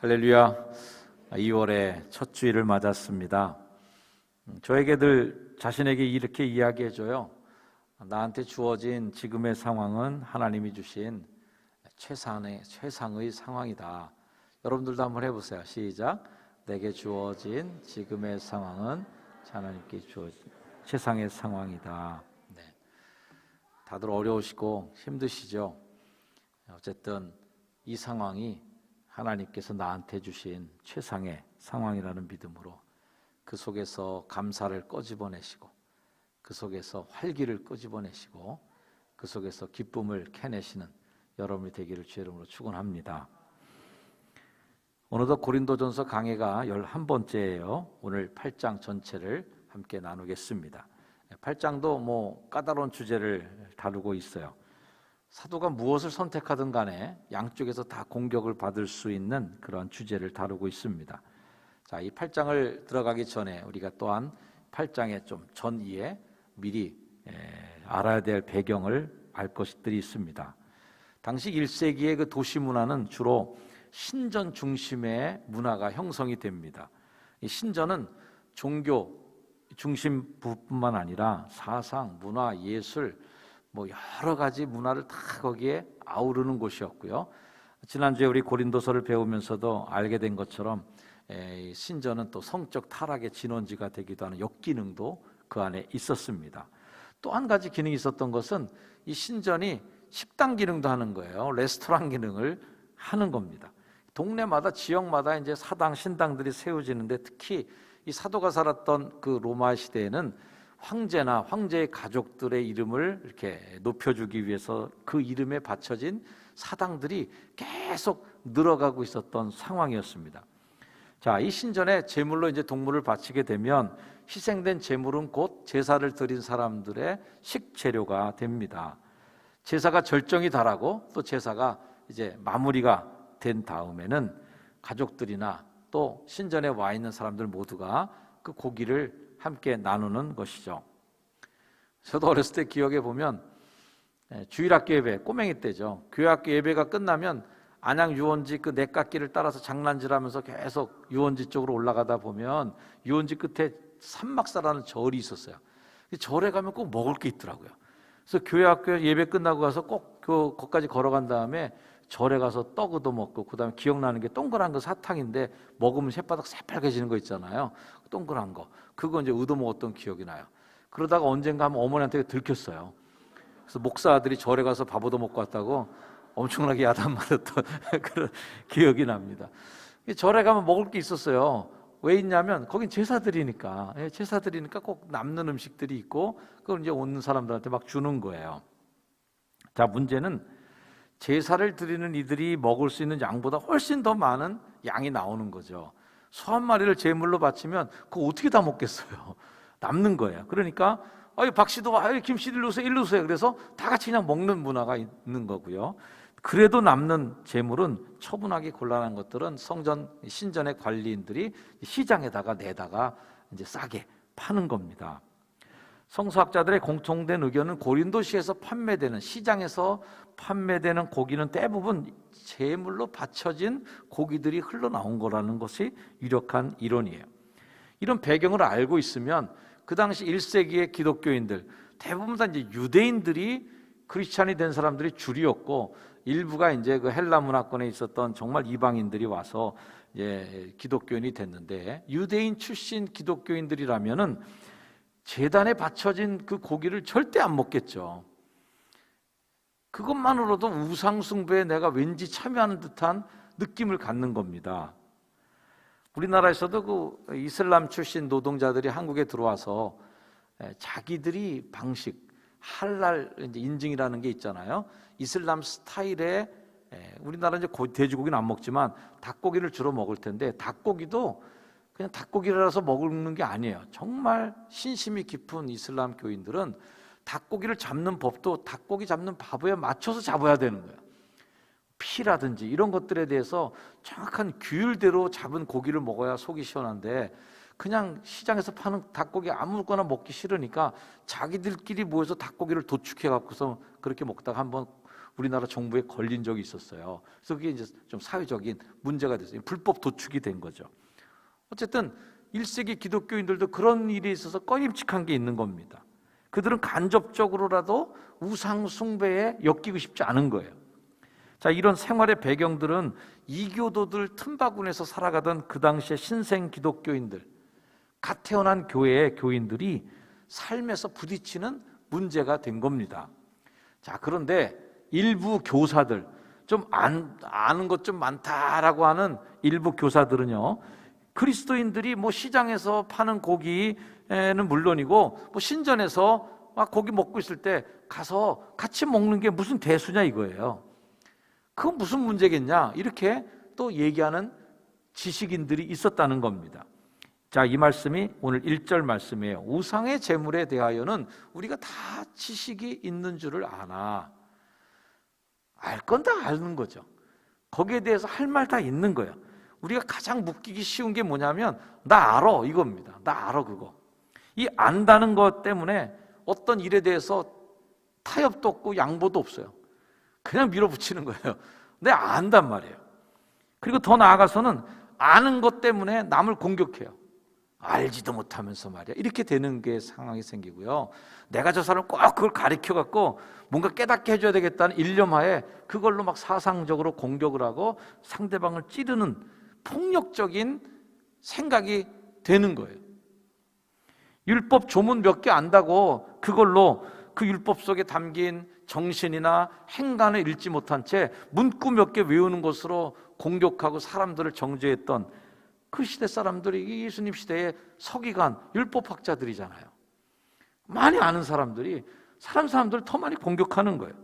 할렐루야. 2월의 첫 주일을 맞았습니다. 저에게 늘 자신에게 이렇게 이야기해줘요. 나한테 주어진 지금의 상황은 하나님이 주신 최상의 상황이다. 여러분들도 한번 해보세요. 시작. 내게 주어진 지금의 상황은 하나님께 주어진 최상의 상황이다. 네. 다들 어려우시고 힘드시죠? 어쨌든 이 상황이 하나님께서 나한테 주신 최상의 상황이라는 믿음으로 그 속에서 감사를 끄집어내시고 그 속에서 활기를 끄집어내시고 그 속에서 기쁨을 캐내시는 여러분이 되기를 주의 이름으로 축원합니다. 오늘도 고린도전서 강해가 11번째예요. 오늘 8장 전체를 함께 나누겠습니다. 8장도 까다로운 주제를 다루고 있어요. 사도가 무엇을 선택하든 간에 양쪽에서 다 공격을 받을 수 있는 그런 주제를 다루고 있습니다. 자, 이 8장을 들어가기 전에 우리가 또한 8장의 좀 전이에 미리 알아야 될 배경을 알 것들이 있습니다. 당시 1세기의 그 도시 문화는 주로 신전 중심의 문화가 형성이 됩니다. 이 신전은 종교 중심뿐만 아니라 사상, 문화, 예술 여러 가지 문화를 다 거기에 아우르는 곳이었고요. 지난주에 우리 고린도서를 배우면서도 알게 된 것처럼 신전은 또 성적 타락의 진원지가 되기도 하는 역기능도 그 안에 있었습니다. 또 한 가지 기능이 있었던 것은 이 신전이 식당 기능도 하는 거예요. 레스토랑 기능을 하는 겁니다. 동네마다 지역마다 이제 사당, 신당들이 세워지는데 특히 이 사도가 살았던 그 로마 시대에는 황제나 황제의 가족들의 이름을 이렇게 높여주기 위해서 그 이름에 받쳐진 사당들이 계속 늘어가고 있었던 상황이었습니다. 자, 이 신전에 제물로 이제 동물을 바치게 되면 희생된 제물은 곧 제사를 드린 사람들의 식재료가 됩니다. 제사가 절정이 달하고 또 제사가 이제 마무리가 된 다음에는 가족들이나 또 신전에 와 있는 사람들 모두가 그 고기를 함께 나누는 것이죠. 저도 어렸을 때 기억해 보면 주일학교 예배, 꼬맹이 때죠. 교회학교 예배가 끝나면 안양 유원지 그 냇가길을 따라서 장난질하면서 계속 유원지 쪽으로 올라가다 보면 유원지 끝에 산막사라는 절이 있었어요. 절에 가면 꼭 먹을 게 있더라고요. 그래서 교회학교 예배 끝나고 가서 꼭 거기까지 걸어간 다음에 절에 가서 떡 얻어 먹고 그다음에 기억나는 게 동그란 거 사탕인데 먹으면 혓바닥 새빨개지는 거 있잖아요. 동그란 거. 그거 이제 얻어 먹었던 기억이 나요. 그러다가 언젠가 한번 어머니한테 들켰어요. 그래서 목사들이 절에 가서 밥 얻어 먹고 왔다고 엄청나게 야단 맞았던 그런 기억이 납니다. 절에 가면 먹을 게 있었어요. 왜 있냐면 거긴 제사드리니까 꼭 남는 음식들이 있고 그걸 이제 오는 사람들한테 막 주는 거예요. 자, 문제는 제사를 드리는 이들이 먹을 수 있는 양보다 훨씬 더 많은 양이 나오는 거죠. 소 한 마리를 제물로 바치면 그거 어떻게 다 먹겠어요? 남는 거예요. 그러니까 박 씨도 김 씨 일로 오세요. 그래서 다 같이 그냥 먹는 문화가 있는 거고요. 그래도 남는 제물은 처분하기 곤란한 것들은 신전의 관리인들이 시장에다가 내다가 이제 싸게 파는 겁니다. 성서학자들의 공통된 의견은 고린도시에서 판매되는 시장에서 판매되는 고기는 대부분 제물로 바쳐진 고기들이 흘러나온 거라는 것이 유력한 이론이에요. 이런 배경을 알고 있으면 그 당시 1세기의 기독교인들 대부분 다 이제 유대인들이 크리스찬이 된 사람들이 줄이었고 일부가 이제 그 헬라 문화권에 있었던 정말 이방인들이 와서 기독교인이 됐는데 유대인 출신 기독교인들이라면은 제단에 바쳐진 그 고기를 절대 안 먹겠죠. 그것만으로도 우상숭배에 내가 왠지 참여하는 듯한 느낌을 갖는 겁니다. 우리나라에서도 그 이슬람 출신 노동자들이 한국에 들어와서 자기들이 방식, 할랄 인증이라는 게 있잖아요. 이슬람 스타일의 우리나라 이제 돼지고기는 안 먹지만 닭고기를 주로 먹을 텐데 닭고기도 그냥 닭고기라서 먹는 게 아니에요. 정말 신심이 깊은 이슬람 교인들은 닭고기를 잡는 법도 닭고기 잡는 바보에 맞춰서 잡아야 되는 거예요. 피라든지 이런 것들에 대해서 정확한 규율대로 잡은 고기를 먹어야 속이 시원한데 그냥 시장에서 파는 닭고기 아무거나 먹기 싫으니까 자기들끼리 모여서 닭고기를 도축해 갖고서 그렇게 먹다가 한번 우리나라 정부에 걸린 적이 있었어요. 그래서 그게 이제 좀 사회적인 문제가 됐어요. 불법 도축이 된 거죠. 어쨌든 1세기 기독교인들도 그런 일에 있어서 꺼림칙한 게 있는 겁니다. 그들은 간접적으로라도 우상 숭배에 엮이고 싶지 않은 거예요. 자, 이런 생활의 배경들은 이교도들 틈바구니에서 살아가던 그 당시의 신생 기독교인들, 갓 태어난 교회의 교인들이 삶에서 부딪히는 문제가 된 겁니다. 자, 그런데 일부 교사들, 좀 아는 것 좀 많다라고 하는 일부 교사들은요, 그리스도인들이 뭐 시장에서 파는 고기는 물론이고 뭐 신전에서 막 고기 먹고 있을 때 가서 같이 먹는 게 무슨 대수냐 이거예요. 그건 무슨 문제겠냐 이렇게 또 얘기하는 지식인들이 있었다는 겁니다. 자, 이 말씀이 오늘 1절 말씀이에요. 우상의 제물에 대하여는 우리가 다 지식이 있는 줄을 아나. 알 건 다 아는 거죠. 거기에 대해서 할 말 다 있는 거예요. 우리가 가장 묶이기 쉬운 게 뭐냐면 나 알아 이겁니다. 나 알아 그거. 이 안다는 것 때문에 어떤 일에 대해서 타협도 없고 양보도 없어요. 그냥 밀어붙이는 거예요. 내가 안단 말이에요. 그리고 더 나아가서는 아는 것 때문에 남을 공격해요. 알지도 못하면서 말이야. 이렇게 되는 게 상황이 생기고요. 내가 저 사람 꼭 그걸 가르쳐갖고 뭔가 깨닫게 해줘야 되겠다는 일념하에 그걸로 막 사상적으로 공격을 하고 상대방을 찌르는 폭력적인 생각이 되는 거예요. 율법 조문 몇 개 안다고 그걸로 그 율법 속에 담긴 정신이나 행간을 읽지 못한 채 문구 몇 개 외우는 것으로 공격하고 사람들을 정죄했던 그 시대 사람들이 예수님 시대의 서기관, 율법학자들이잖아요. 많이 아는 사람들이 사람들을 더 많이 공격하는 거예요.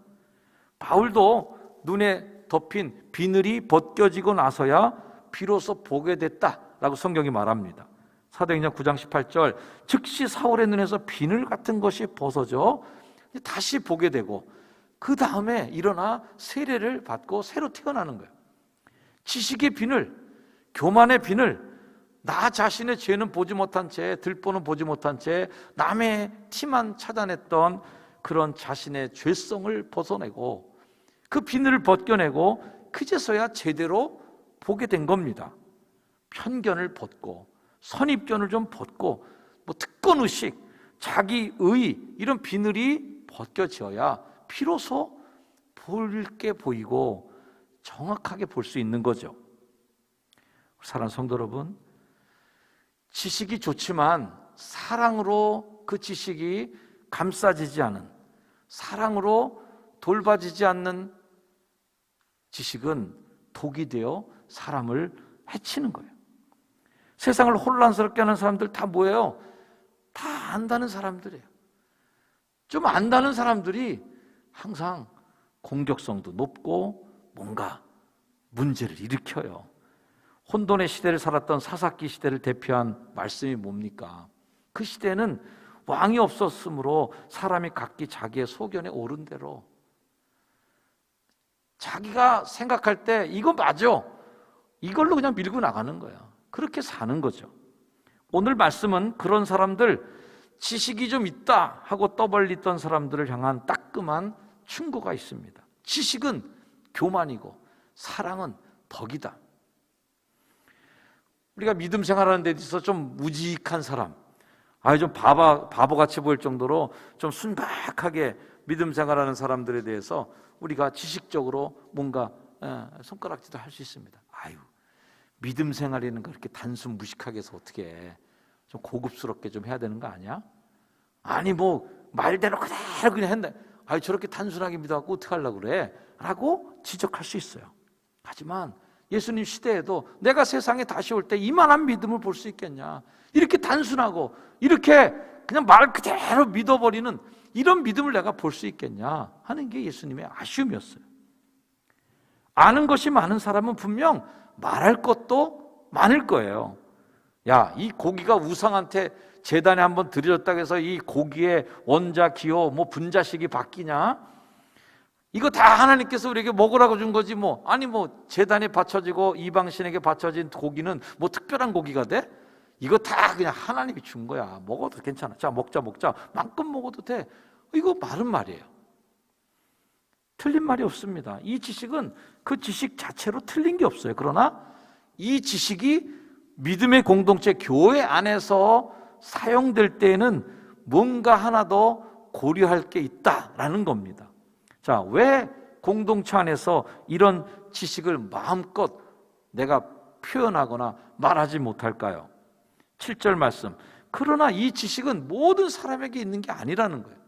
바울도 눈에 덮인 비늘이 벗겨지고 나서야 비로소 보게 됐다라고 성경이 말합니다. 사도행전 9장 18절 즉시 사울의 눈에서 비늘 같은 것이 벗어져 다시 보게 되고 그 다음에 일어나 세례를 받고 새로 태어나는 거예요. 지식의 비늘, 교만의 비늘, 나 자신의 죄는 보지 못한 채, 들보는 보지 못한 채 남의 티만 찾아냈던 그런 자신의 죄성을 벗어내고 그 비늘을 벗겨내고 그제서야 제대로 보게 된 겁니다. 편견을 벗고 선입견을 좀 벗고 뭐 특권의식, 자기의 이런 비늘이 벗겨져야 비로소 볼 게 보이고 정확하게 볼 수 있는 거죠. 사랑하는 성도 여러분, 지식이 좋지만 사랑으로 그 지식이 감싸지지 않은, 사랑으로 돌봐지지 않는 지식은 독이 되어 사람을 해치는 거예요. 세상을 혼란스럽게 하는 사람들 다 뭐예요? 다 안다는 사람들이에요. 좀 안다는 사람들이 항상 공격성도 높고 뭔가 문제를 일으켜요. 혼돈의 시대를 살았던 사사기 시대를 대표한 말씀이 뭡니까? 그 시대는 왕이 없었으므로 사람이 각기 자기의 소견에 옳은 대로 자기가 생각할 때 이거 맞아, 이걸로 그냥 밀고 나가는 거야. 그렇게 사는 거죠. 오늘 말씀은 그런 사람들, 지식이 좀 있다 하고 떠벌리던 사람들을 향한 따끔한 충고가 있습니다. 지식은 교만이고 사랑은 덕이다. 우리가 믿음 생활하는 데 있어서 좀 우직한 사람, 좀 바보같이 보일 정도로 좀 순박하게 믿음 생활하는 사람들에 대해서 우리가 지식적으로 뭔가 손가락질도 할 수 있습니다. 믿음 생활이라는 거 그렇게 단순 무식하게 해서 어떻게 해? 좀 고급스럽게 좀 해야 되는 거 아니야? 아니 뭐 말대로 그대로 그냥 했는데 저렇게 단순하게 믿어갖고 어떻게 하려고 그래? 라고 지적할 수 있어요. 하지만 예수님 시대에도 내가 세상에 다시 올 때 이만한 믿음을 볼 수 있겠냐? 이렇게 단순하고 이렇게 그냥 말 그대로 믿어버리는 이런 믿음을 내가 볼 수 있겠냐 하는 게 예수님의 아쉬움이었어요. 아는 것이 많은 사람은 분명 말할 것도 많을 거예요. 이 고기가 우상한테 제단에 한번 드려졌다고 해서 이 고기의 원자, 기호, 분자식이 바뀌냐? 이거 다 하나님께서 우리에게 먹으라고 준 거지 제단에 바쳐지고 이방신에게 바쳐진 고기는 특별한 고기가 돼? 이거 다 그냥 하나님이 준 거야. 먹어도 괜찮아. 자, 먹자. 마음껏 먹어도 돼. 이거 말은 말이에요. 틀린 말이 없습니다. 이 지식은 그 지식 자체로 틀린 게 없어요. 그러나 이 지식이 믿음의 공동체 교회 안에서 사용될 때에는 뭔가 하나 더 고려할 게 있다라는 겁니다. 자, 왜 공동체 안에서 이런 지식을 마음껏 내가 표현하거나 말하지 못할까요? 7절 말씀. 그러나 이 지식은 모든 사람에게 있는 게 아니라는 거예요.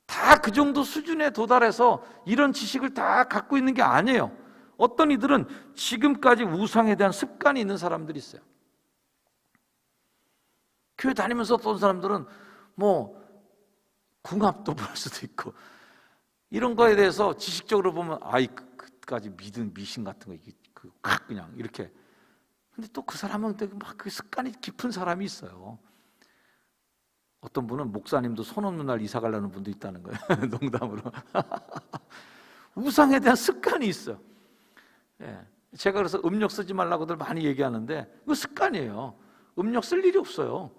다 그 정도 수준에 도달해서 이런 지식을 다 갖고 있는 게 아니에요. 어떤 이들은 지금까지 우상에 대한 습관이 있는 사람들이 있어요. 교회 다니면서 어떤 사람들은 뭐 궁합도 볼 수도 있고 이런 거에 대해서 지식적으로 보면 그까지 믿은 미신 같은 거 그냥 이렇게. 근데 또 그 사람은 막 그 습관이 깊은 사람이 있어요. 어떤 분은 목사님도 손 없는 날 이사 가려는 분도 있다는 거예요. 농담으로. 우상에 대한 습관이 있어요. 예. 제가 그래서 음력 쓰지 말라고들 많이 얘기하는데 이거 습관이에요. 음력 쓸 일이 없어요.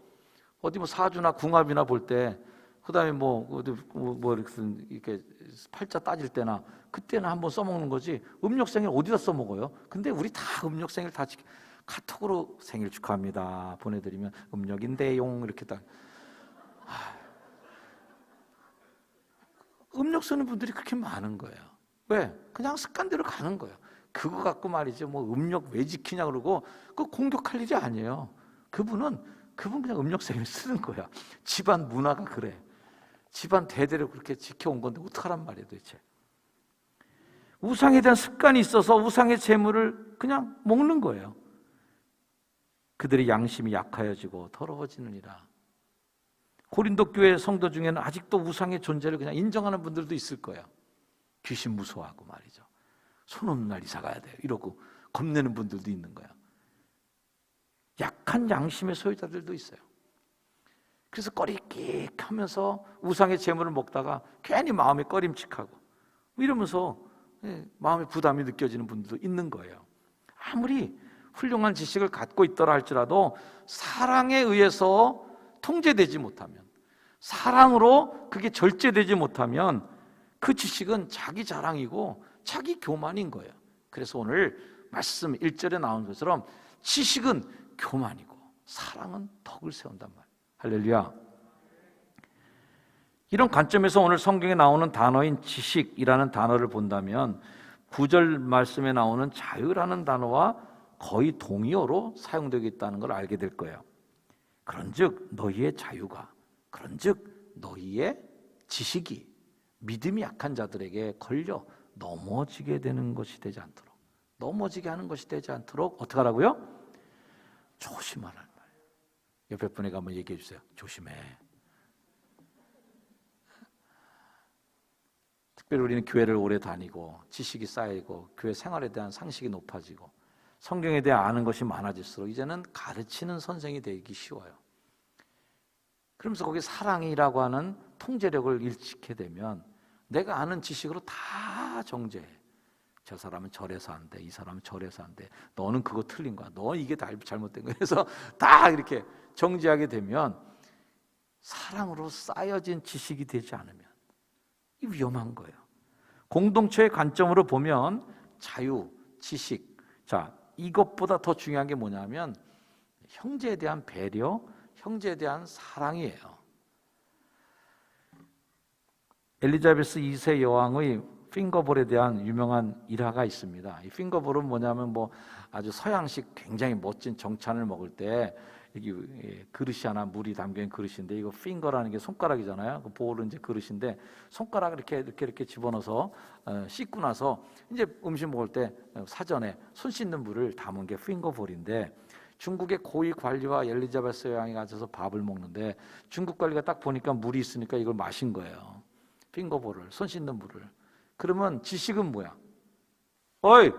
어디 뭐 사주나 궁합이나 볼 때, 그다음에 이렇게 팔자 따질 때나 그때는 한번 써먹는 거지. 음력 생일 어디다 써먹어요? 근데 우리 다 음력 생일 다 카톡으로 생일 축하합니다 보내드리면 음력인데용 이렇게 딱. 음력 쓰는 분들이 그렇게 많은 거예요. 왜? 그냥 습관대로 가는 거예요. 그거 갖고 말이죠. 뭐 음력 왜 지키냐 그러고 그거 공격할 일이 아니에요. 그분 그냥 음력 생일 쓰는 거야. 집안 문화가 그래. 집안 대대로 그렇게 지켜온 건데 어떡하란 말이에요 도대체. 우상에 대한 습관이 있어서 우상의 재물을 그냥 먹는 거예요. 그들의 양심이 약하여지고 더러워지느니라. 고린도 교회 성도 중에는 아직도 우상의 존재를 그냥 인정하는 분들도 있을 거예요. 귀신 무서워하고 말이죠. 손 없는 날 이사 가야 돼요 이러고 겁내는 분들도 있는 거예요. 약한 양심의 소유자들도 있어요. 그래서 꺼리끼 하면서 우상의 재물을 먹다가 괜히 마음이 꺼림칙하고 이러면서 마음에 부담이 느껴지는 분들도 있는 거예요. 아무리 훌륭한 지식을 갖고 있더라 할지라도 사랑에 의해서 통제되지 못하면, 사랑으로 그게 절제되지 못하면 그 지식은 자기 자랑이고 자기 교만인 거예요. 그래서 오늘 말씀 1절에 나온 것처럼 지식은 교만이고 사랑은 덕을 세운단 말이에요. 할렐루야. 이런 관점에서 오늘 성경에 나오는 단어인 지식이라는 단어를 본다면 9절 말씀에 나오는 자유라는 단어와 거의 동의어로 사용되고 있다는 걸 알게 될 거예요. 그런즉 너희의 자유가, 그런즉 너희의 지식이 믿음이 약한 자들에게 걸려 넘어지게 되는 것이 되지 않도록, 넘어지게 하는 것이 되지 않도록 어떻게 하라고요? 조심하라는 말이에요. 옆에 분에게 한번 얘기해 주세요. 조심해. 특별히 우리는 교회를 오래 다니고 지식이 쌓이고 교회 생활에 대한 상식이 높아지고 성경에 대해 아는 것이 많아질수록 이제는 가르치는 선생이 되기 쉬워요. 그러면서 거기 사랑이라고 하는 통제력을 잃게 되면 내가 아는 지식으로 다 정죄해. 저 사람은 저래서 안 돼, 이 사람은 저래서 안 돼, 너는 그거 틀린 거야, 너 이게 다 잘못된 거야. 그래서 다 이렇게 정죄하게 되면 사랑으로 쌓여진 지식이 되지 않으면 이 위험한 거예요. 공동체의 관점으로 보면 자유, 지식, 자 이것보다 더 중요한 게 뭐냐면 형제에 대한 배려, 형제에 대한 사랑이에요. 엘리자베스 2세 여왕의 핑거볼에 대한 유명한 일화가 있습니다. 이 핑거볼은 뭐냐면 아주 서양식 굉장히 멋진 정찬을 먹을 때 여기 그릇이 하나 물이 담겨있는 그릇인데 이거 핑거라는 게 손가락이잖아요. 그 볼은 이제 그릇인데 손가락을 이렇게 집어넣어서 씻고 나서 이제 음식 먹을 때 사전에 손 씻는 물을 담은 게 핑거볼인데 중국의 고위 관리와 엘리자베스 여왕이 가셔서 밥을 먹는데 중국 관리가 딱 보니까 물이 있으니까 이걸 마신 거예요. 핑거볼을, 손 씻는 물을. 그러면 지식은 뭐야? 어이,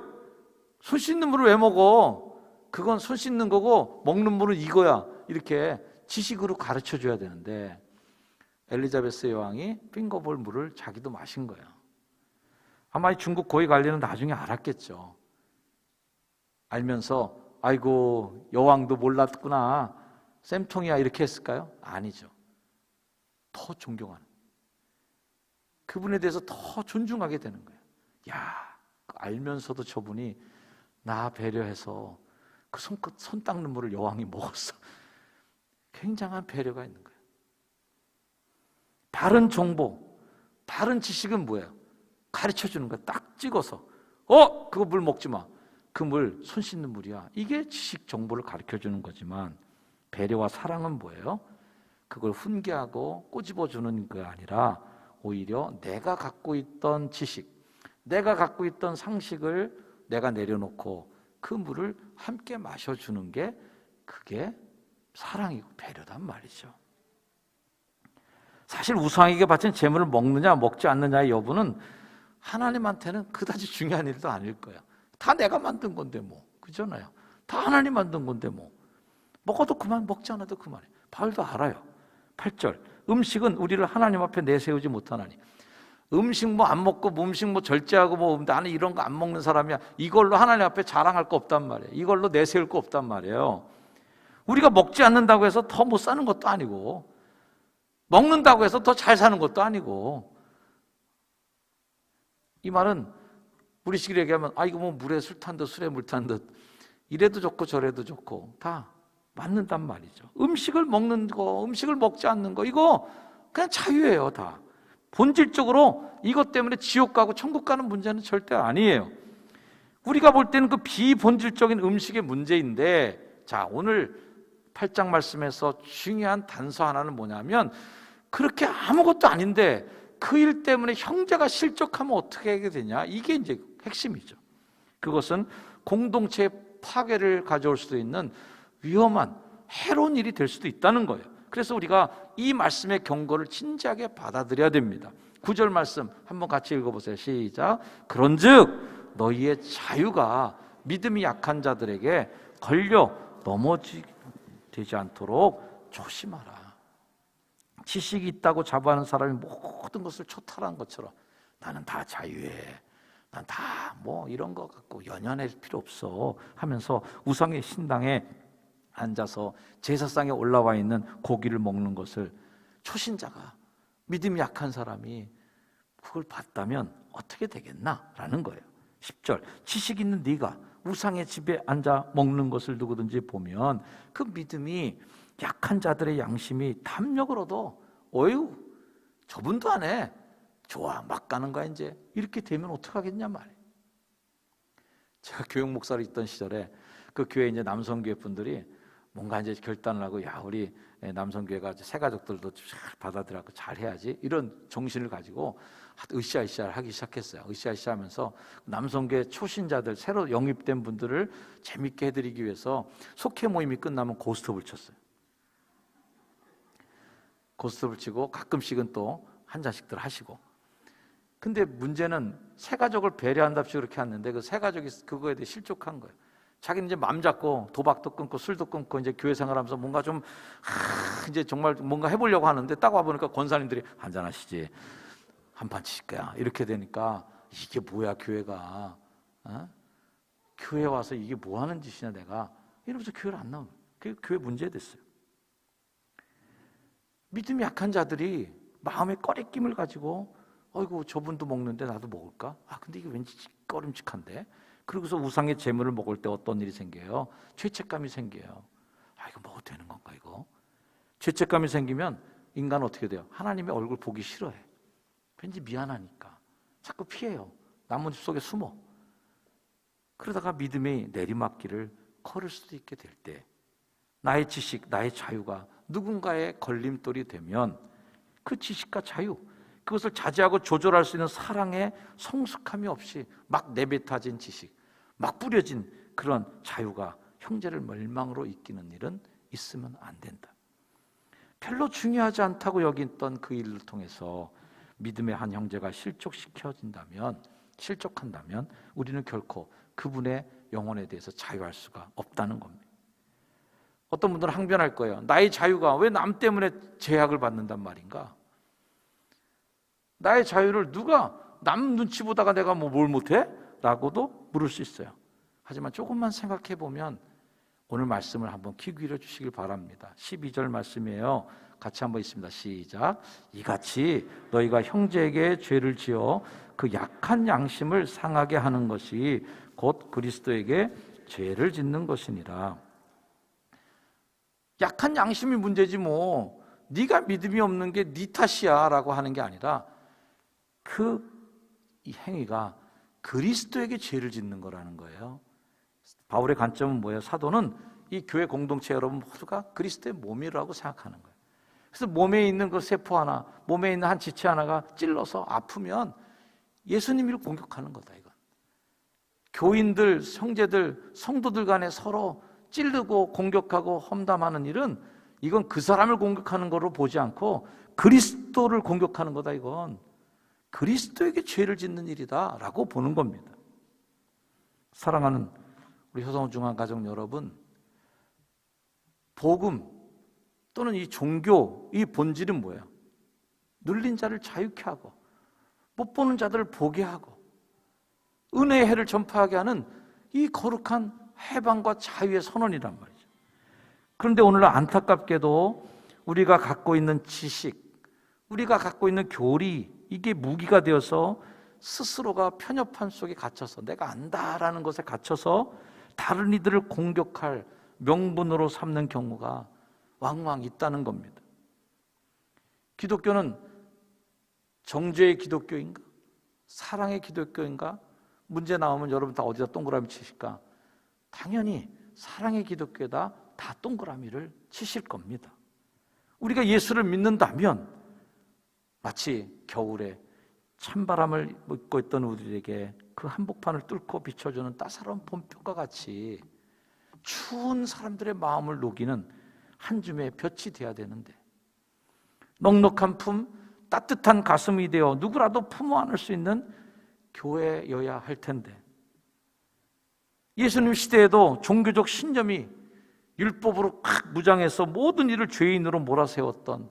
손 씻는 물을 왜 먹어? 그건 손 씻는 거고 먹는 물은 이거야. 이렇게 지식으로 가르쳐 줘야 되는데 엘리자베스 여왕이 핑거볼 물을 자기도 마신 거예요. 아마 이 중국 고위 관리는 나중에 알았겠죠. 알면서 아이고 여왕도 몰랐구나, 쌤통이야 이렇게 했을까요? 아니죠. 더 존경하는. 그분에 대해서 더 존중하게 되는 거예요. 야, 알면서도 저분이 나 배려해서 그 손 닦는 물을 여왕이 먹었어. 굉장한 배려가 있는 거예요. 바른 정보, 바른 지식은 뭐예요? 가르쳐 주는 거야. 딱 찍어서 그거 물 먹지 마. 그 물 손 씻는 물이야. 이게 지식 정보를 가르쳐 주는 거지만 배려와 사랑은 뭐예요? 그걸 훈계하고 꼬집어 주는 게 아니라 오히려 내가 갖고 있던 지식, 내가 갖고 있던 상식을 내가 내려놓고 그 물을 함께 마셔주는 게 그게 사랑이고 배려단 말이죠. 사실 우상에게 바친 제물을 먹느냐 먹지 않느냐의 여부는 하나님한테는 그다지 중요한 일도 아닐 거예요. 다 내가 만든 건데 뭐, 그잖아요. 다 하나님 만든 건데 뭐, 먹어도 그만, 먹지 않아도 그만해. 바울도 알아요. 8절, 음식은 우리를 하나님 앞에 내세우지 못하나니. 음식 뭐 안 먹고 음식 뭐 절제하고 뭐 나는 이런 거 안 먹는 사람이야, 이걸로 하나님 앞에 자랑할 거 없단 말이에요. 이걸로 내세울 거 없단 말이에요. 우리가 먹지 않는다고 해서 더 못 사는 것도 아니고, 먹는다고 해서 더 잘 사는 것도 아니고. 이 말은 우리식으로 얘기하면 이거 뭐 물에 술 탄 듯 술에 물 탄 듯 이래도 좋고 저래도 좋고 다 맞는단 말이죠. 음식을 먹는 거, 음식을 먹지 않는 거, 이거 그냥 자유예요. 다 본질적으로 이것 때문에 지옥 가고 천국 가는 문제는 절대 아니에요. 우리가 볼 때는 그 비본질적인 음식의 문제인데, 자, 오늘 8장 말씀에서 중요한 단서 하나는 뭐냐면, 그렇게 아무것도 아닌데 그 일 때문에 형제가 실족하면 어떻게 하게 되냐, 이게 이제 핵심이죠. 그것은 공동체의 파괴를 가져올 수도 있는 위험한 해로운 일이 될 수도 있다는 거예요. 그래서 우리가 이 말씀의 경고를 진지하게 받아들여야 됩니다. 9절 말씀 한번 같이 읽어보세요. 시작. 그런즉 너희의 자유가 믿음이 약한 자들에게 걸려 넘어지지 않도록 조심하라. 지식이 있다고 자부하는 사람이 모든 것을 초탈한 것처럼 나는 다 자유해, 난 다 뭐 이런 거 갖고 연연할 필요 없어 하면서 우상의 신당에 앉아서 제사상에 올라와 있는 고기를 먹는 것을 초신자가, 믿음이 약한 사람이 그걸 봤다면 어떻게 되겠나라는 거예요. 10절, 지식 있는 네가 우상의 집에 앉아 먹는 것을 누구든지 보면 그 믿음이 약한 자들의 양심이 탐욕을 얻어 어휴 저분도 안 해, 좋아 막 가는 거야 이제, 이렇게 되면 어떡하겠냐 말이에요. 제가 교육 목사로 있던 시절에 그 교회 이제 남성교회 분들이 뭔가 이제 결단을 하고, 야 우리 남성교회가 새 가족들도 잘 받아들여서 잘 해야지, 이런 정신을 가지고 으쌰으쌰 하기 시작했어요. 으쌰으쌰 하면서 남성교회 초신자들, 새로 영입된 분들을 재밌게 해드리기 위해서 속회 모임이 끝나면 고스톱을 쳤어요. 고스톱을 치고 가끔씩은 또 한 잔씩들 하시고. 근데 문제는 새 가족을 배려한답시고 그렇게 했는데 그 새 가족이 그거에 대해 실족한 거예요. 자기는 이제 맘 잡고 도박도 끊고 술도 끊고 이제 교회 생활하면서 뭔가 좀 이제 정말 뭔가 해보려고 하는데 딱 와보니까 권사님들이 한잔 하시지, 한 판 치실 거야, 이렇게 되니까 이게 뭐야 교회가, 교회 와서 이게 뭐 하는 짓이냐 내가, 이러면서 교회를 안 나오는 거예요. 교회 문제 됐어요. 믿음이 약한 자들이 마음의 꺼리낌을 가지고 어이구 저분도 먹는데 나도 먹을까? 근데 이게 왠지 꺼림칙한데? 그러고서 우상의 재물을 먹을 때 어떤 일이 생겨요? 죄책감이 생겨요. 이거 먹어도 되는 건가 이거? 죄책감이 생기면 인간은 어떻게 돼요? 하나님의 얼굴 보기 싫어해. 왠지 미안하니까 자꾸 피해요. 나뭇잎 속에 숨어. 그러다가 믿음의 내리막길을 걸을 수도 있게 될 때, 나의 지식, 나의 자유가 누군가의 걸림돌이 되면 그 지식과 자유, 그것을 자제하고 조절할 수 있는 사랑의 성숙함이 없이 막 내뱉어진 지식, 막 뿌려진 그런 자유가 형제를 멸망으로 이끄는 일은 있으면 안 된다. 별로 중요하지 않다고 여겼던 그 일을 통해서 믿음의 한 형제가 실족한다면 우리는 결코 그분의 영혼에 대해서 자유할 수가 없다는 겁니다. 어떤 분들은 항변할 거예요. 나의 자유가 왜 남 때문에 제약을 받는단 말인가? 나의 자유를 누가 남 눈치 보다가 내가 뭘 못해? 라고도 물을 수 있어요. 하지만 조금만 생각해 보면 오늘 말씀을 한번 귀 기울여 주시길 바랍니다. 12절 말씀이에요. 같이 한번 있습니다. 시작. 이같이 너희가 형제에게 죄를 지어 그 약한 양심을 상하게 하는 것이 곧 그리스도에게 죄를 짓는 것이니라. 약한 양심이 문제지 뭐 네가 믿음이 없는 게 네 탓이야 라고 하는 게 아니라 이 행위가 그리스도에게 죄를 짓는 거라는 거예요. 바울의 관점은 뭐예요? 사도는 이 교회 공동체 여러분 모두가 그리스도의 몸이라고 생각하는 거예요. 그래서 몸에 있는 그 세포 하나, 몸에 있는 한 지체 하나가 찔러서 아프면 예수님을 공격하는 거다 이건. 교인들, 형제들, 성도들 간에 서로 찌르고 공격하고 험담하는 일은 이건 그 사람을 공격하는 거로 보지 않고 그리스도를 공격하는 거다 이건. 그리스도에게 죄를 짓는 일이다 라고 보는 겁니다. 사랑하는 우리 효성중앙가족 여러분, 복음 또는 이 종교, 이 본질은 뭐예요? 눌린 자를 자유케 하고 못 보는 자들을 보게 하고 은혜의 해를 전파하게 하는 이 거룩한 해방과 자유의 선언이란 말이죠. 그런데 오늘 안타깝게도 우리가 갖고 있는 지식, 우리가 갖고 있는 교리, 이게 무기가 되어서 스스로가 편협한 속에 갇혀서 내가 안다라는 것에 갇혀서 다른 이들을 공격할 명분으로 삼는 경우가 왕왕 있다는 겁니다. 기독교는 정죄의 기독교인가? 사랑의 기독교인가? 문제 나오면 여러분 다 어디다 동그라미 치실까? 당연히 사랑의 기독교에다 다 동그라미를 치실 겁니다. 우리가 예수를 믿는다면 마치 겨울에 찬바람을 입고 있던 우리에게 그 한복판을 뚫고 비춰주는 따사로운 봄볕과 같이 추운 사람들의 마음을 녹이는 한 줌의 볕이 되어야 되는데 넉넉한 품, 따뜻한 가슴이 되어 누구라도 품어 안을 수 있는 교회여야 할 텐데 예수님 시대에도 종교적 신념이 율법으로 꽉 무장해서 모든 일을 죄인으로 몰아세웠던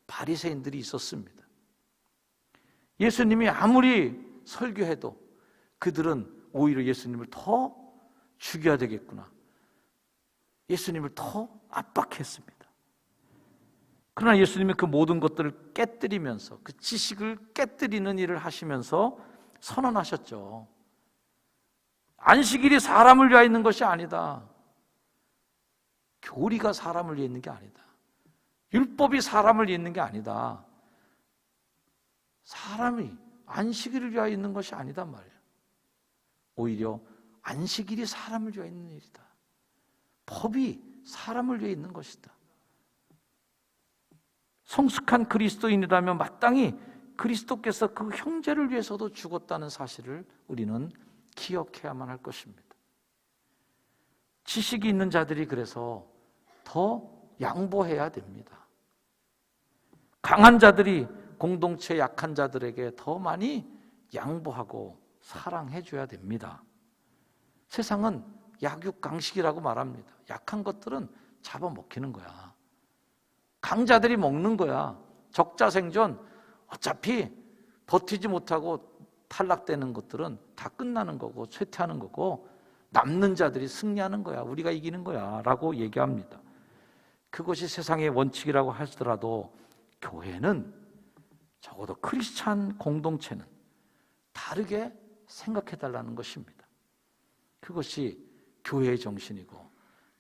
바리새인들이 있었습니다. 예수님이 아무리 설교해도 그들은 오히려 예수님을 더 죽여야 되겠구나, 예수님을 더 압박했습니다. 그러나 예수님이 그 모든 것들을 깨뜨리면서 그 지식을 깨뜨리는 일을 하시면서 선언하셨죠. 안식일이 사람을 위하여 있는 것이 아니다. 교리가 사람을 위해 있는 게 아니다. 율법이 사람을 위해 있는 게 아니다. 사람이 안식일을 위하여 있는 것이 아니단 말이에요. 오히려 안식일이 사람을 위하여 있는 일이다. 법이 사람을 위해 있는 것이다. 성숙한 그리스도인이라면 마땅히 그리스도께서 그 형제를 위해서도 죽었다는 사실을 우리는 기억해야만 할 것입니다. 지식이 있는 자들이 그래서 더 양보해야 됩니다. 강한 자들이 공동체 약한 자들에게 더 많이 양보하고 사랑해줘야 됩니다. 세상은 약육강식이라고 말합니다. 약한 것들은 잡아먹히는 거야. 강자들이 먹는 거야. 적자생존, 어차피 버티지 못하고 탈락되는 것들은 다 끝나는 거고 쇠퇴하는 거고 남는 자들이 승리하는 거야. 우리가 이기는 거야 라고 얘기합니다. 그것이 세상의 원칙이라고 하시더라도 교회는, 적어도 크리스찬 공동체는 다르게 생각해달라는 것입니다. 그것이 교회의 정신이고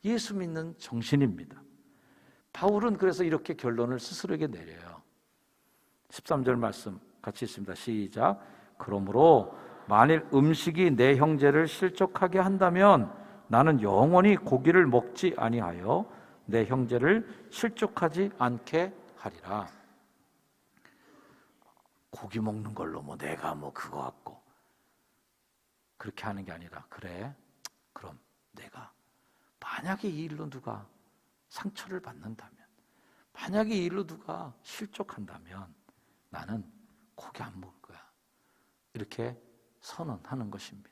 예수 믿는 정신입니다. 바울은 그래서 이렇게 결론을 스스로에게 내려요. 13절 말씀 같이 있습니다. 시작. 그러므로 만일 음식이 내 형제를 실족하게 한다면 나는 영원히 고기를 먹지 아니하여 내 형제를 실족하지 않게 하리라. 고기 먹는 걸로 뭐 내가 뭐 그거 갖고 그렇게 하는 게 아니라, 그래, 그럼 내가 만약에 이 일로 누가 상처를 받는다면, 만약에 이 일로 누가 실족한다면 나는 고기 안 먹을 거야. 이렇게 선언하는 것입니다.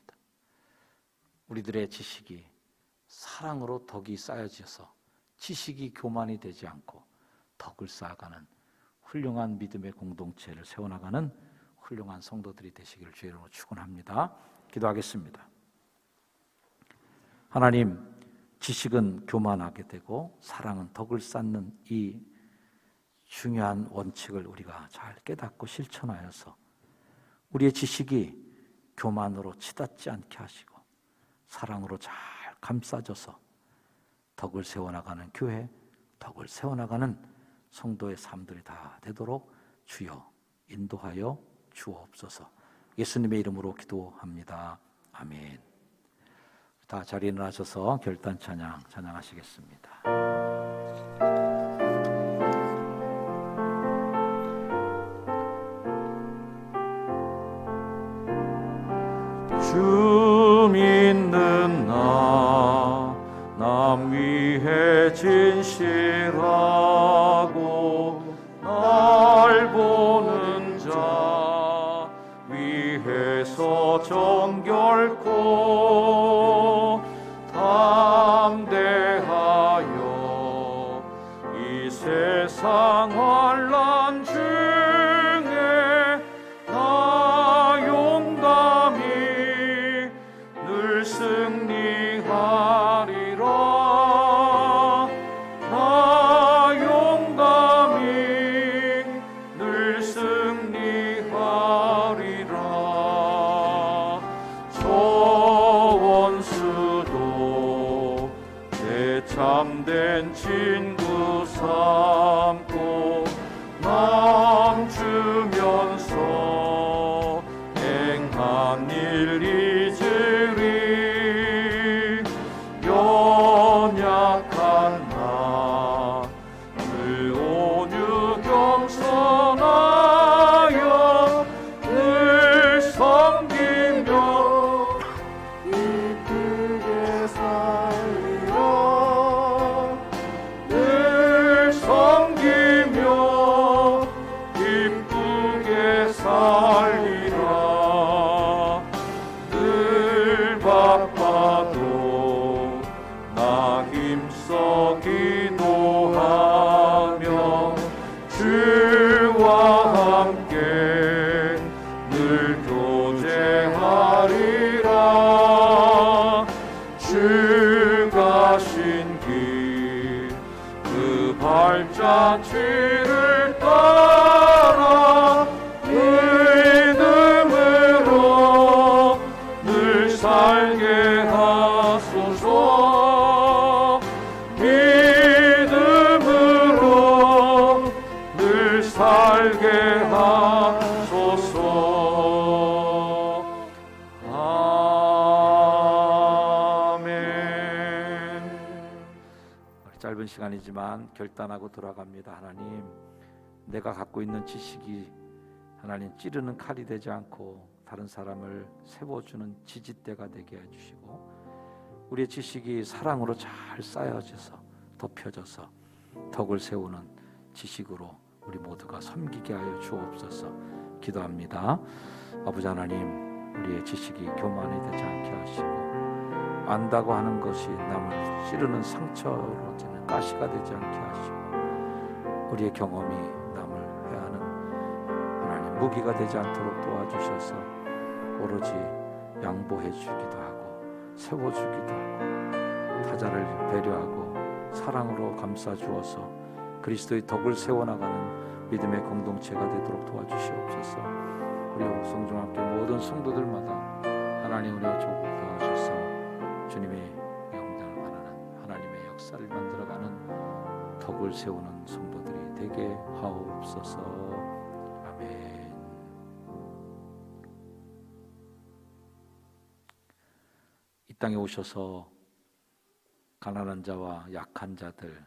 우리들의 지식이 사랑으로 덕이 쌓여져서 지식이 교만이 되지 않고 덕을 쌓아가는 훌륭한 믿음의 공동체를 세워나가는 훌륭한 성도들이 되시기를 주의 이름으로 축원합니다. 기도하겠습니다. 하나님, 지식은 교만하게 되고 사랑은 덕을 쌓는 이 중요한 원칙을 우리가 잘 깨닫고 실천하여서 우리의 지식이 교만으로 치닫지 않게 하시고 사랑으로 잘 감싸줘서 덕을 세워나가는 교회, 덕을 세워나가는 성도의 삶들이 다 되도록 주여 인도하여 주옵소서. 예수님의 이름으로 기도합니다. 아멘. 다 자리에 일어나셔서 결단 찬양 찬양하시겠습니다. 주 믿는 남 위해 진실하고 날 보는 자 위해서 정결코 담대하여 이 세상 환난 중에 나 용감히 늘 승리하리라. 나 용감히 늘 승리하리라. 저 원수도 내 참된 친구 삼고 남 주면서 행한 일 잊으리. 연약한 나를 온유 겸손하여 늘 섬기며 이쁘게 살리라. 늘 섬기며 이쁘게 살리라. 늘 바빠도 나 힘써 기도하며 주와 함께 늘 교제하리라. 주 가신 길 그 발자취를 따라 믿음으로 늘 살게 하소서. 믿음으로 늘 살게 하소서. 아멘. 짧은 시간이지만 결단하고 돌아갑니다. 하나님, 내가 갖고 있는 지식이 하나님 찌르는 칼이 되지 않고 다른 사람을 세워주는 지지대가 되게 해주시고 우리의 지식이 사랑으로 잘 쌓여져서 덮여져서 덕을 세우는 지식으로 우리 모두가 섬기게 하여 주옵소서. 기도합니다. 아버지 하나님, 우리의 지식이 교만이 되지 않게 하시고 안다고 하는 것이 남을 찌르는 상처로 되는 가시가 되지 않게 하시고 우리의 경험이 남을 해하는 하나님 무기가 되지 않도록 도와주셔서 오로지 양보해 주기도 하고 세워주기도 하고 타자를 배려하고 사랑으로 감싸 주어서 그리스도의 덕을 세워나가는 믿음의 공동체가 되도록 도와주시옵소서. 우리 성중학교 모든 성도들마다 하나님 우리와 조국 도와주셔서 주님의 영광을 바라는 하나님의 역사를 만들어가는 덕을 세우는 성도들이 되게 하옵소서. 아멘. 이 땅에 오셔서 가난한 자와 약한 자들,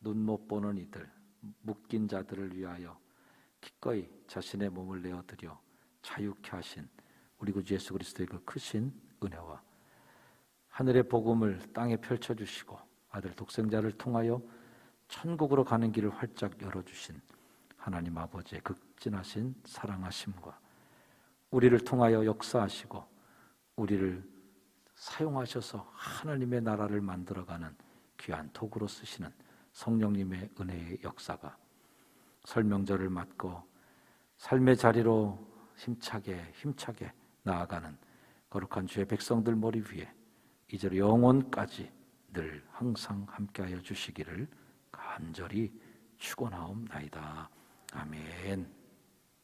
눈 못 보는 이들, 묶인 자들을 위하여 기꺼이 자신의 몸을 내어드려 자유케 하신 우리 구주 예수 그리스도의 그 크신 은혜와 하늘의 복음을 땅에 펼쳐주시고 아들 독생자를 통하여 천국으로 가는 길을 활짝 열어주신 하나님 아버지의 극진하신 사랑하심과 우리를 통하여 역사하시고 우리를 사용하셔서 하나님의 나라를 만들어가는 귀한 도구로 쓰시는 성령님의 은혜의 역사가 설명절을 맞고 삶의 자리로 힘차게 나아가는 거룩한 주의 백성들 머리 위에 이제 영혼까지 늘 항상 함께하여 주시기를 간절히 축원하옵나이다. 아멘.